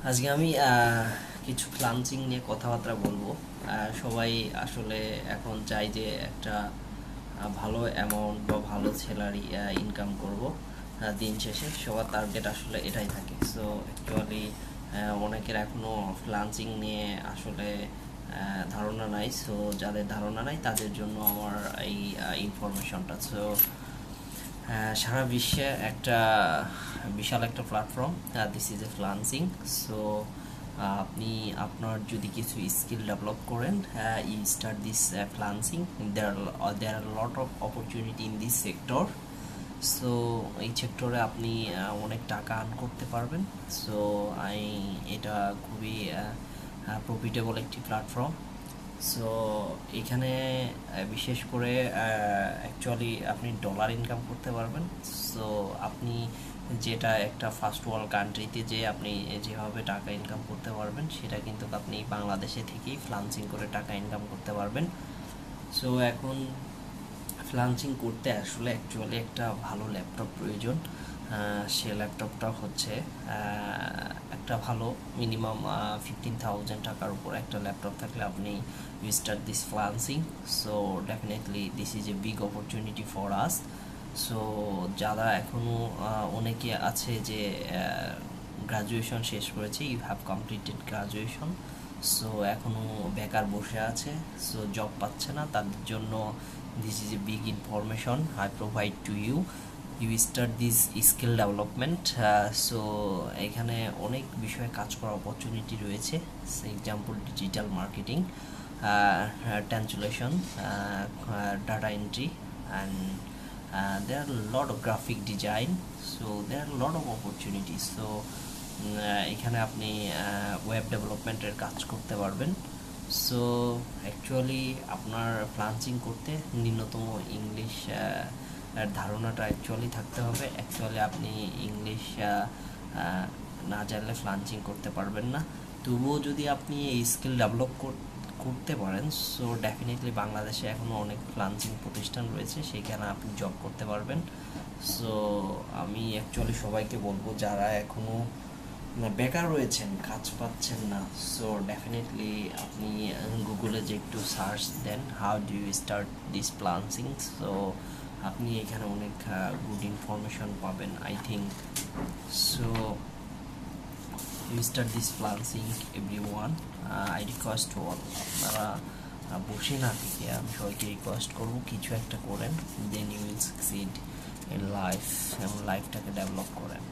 আজকে আমি কিছু ফ্লান্সিং নিয়ে কথাবার্তা বলবো। সবাই আসলে এখন চাই যে একটা ভালো অ্যামাউন্ট বা ভালো স্যালারি ইনকাম করব। দিন শেষে সবার টার্গেট আসলে এটাই থাকে। সো অ্যাকচুয়ালি অনেকের এখনও ফ্লান্সিং নিয়ে আসলে ধারণা নাই। সো যাদের ধারণা নাই তাদের জন্য আমার এই ইনফরমেশনটা। সো সারা বিশ্বে একটা বিশাল একটা platform, this is a freelancing. So আপনি আপনার যদি কিছু স্কিল ডেভেলপ করেন, you start this freelancing, there are lot of opportunity in this sector. So এই সেক্টরে আপনি অনেক টাকা আর্ন করতে পারবেন। সো এটা খুবই প্রফিটেবল একটি প্ল্যাটফর্ম। সো এখানে বিশেষ করে অ্যাকচুয়ালি আপনি ডলার ইনকাম করতে পারবেন। সো আপনি যেটা একটা ফার্স্ট ওয়ার্ল্ড কান্ট্রিতে যে আপনি যেভাবে টাকা ইনকাম করতে পারবেন, সেটা কিন্তু আপনি বাংলাদেশে থেকেই ফ্লান্সিং করে টাকা ইনকাম করতে পারবেন। সো এখন ফ্লান্সিং করতে আসলে অ্যাকচুয়ালি একটা ভালো ল্যাপটপ প্রয়োজন। সে ল্যাপটপটা হচ্ছে একটা ভালো মিনিমাম 15,000 টাকার উপর একটা ল্যাপটপ থাকলে আপনি you start this freelancing. So definitely this is a big opportunity for us. So যারা এখনও অনেকে আছে যে গ্রাজুয়েশন শেষ করেছে, you have completed graduation, so এখনও বেকার বসে আছে, সো জব পাচ্ছে না, তাদের জন্য this is a big information I provide to you. You start this skill development. So এখানে অনেক বিষয়ে কাজ করার অপরচুনিটি রয়েছে। Example digital marketing, translation, data entry, and there are a lot of graphic design. So there are a lot of opportunities. So এখানে আপনি web ডেভেলপমেন্টের কাজ করতে পারবেন। সো অ্যাকচুয়ালি আপনার ফ্লান্সিং করতে ন্যূনতম ইংলিশ ধারণাটা অ্যাকচুয়ালি থাকতে হবে। অ্যাকচুয়ালি আপনি ইংলিশ না জানলে ফ্লান্সিং করতে পারবেন না। তবুও যদি আপনি এই স্কিল ডেভেলপ করতে পারেন, সো ডেফিনেটলি বাংলাদেশে এখনও অনেক ফ্লান্সিং প্রতিষ্ঠান রয়েছে, সেখানে আপনি জব করতে পারবেন। সো আমি অ্যাকচুয়ালি সবাইকে বলবো যারা এখনও বেকার রয়েছেন, কাজ পাচ্ছেন না, সো ডেফিনেটলি আপনি গুগলে যে একটু সার্চ দেন how do you start this freelancing, so আপনি এখানে অনেক গুড ইনফরমেশন পাবেন I think. So you start this freelancing everyone. I request to all, আপনারা বসে না থেকে আমি সবাইকে রিকোয়েস্ট করবো কিছু একটা করেন, then you will succeed in life এবং লাইফটাকে ডেভেলপ করেন।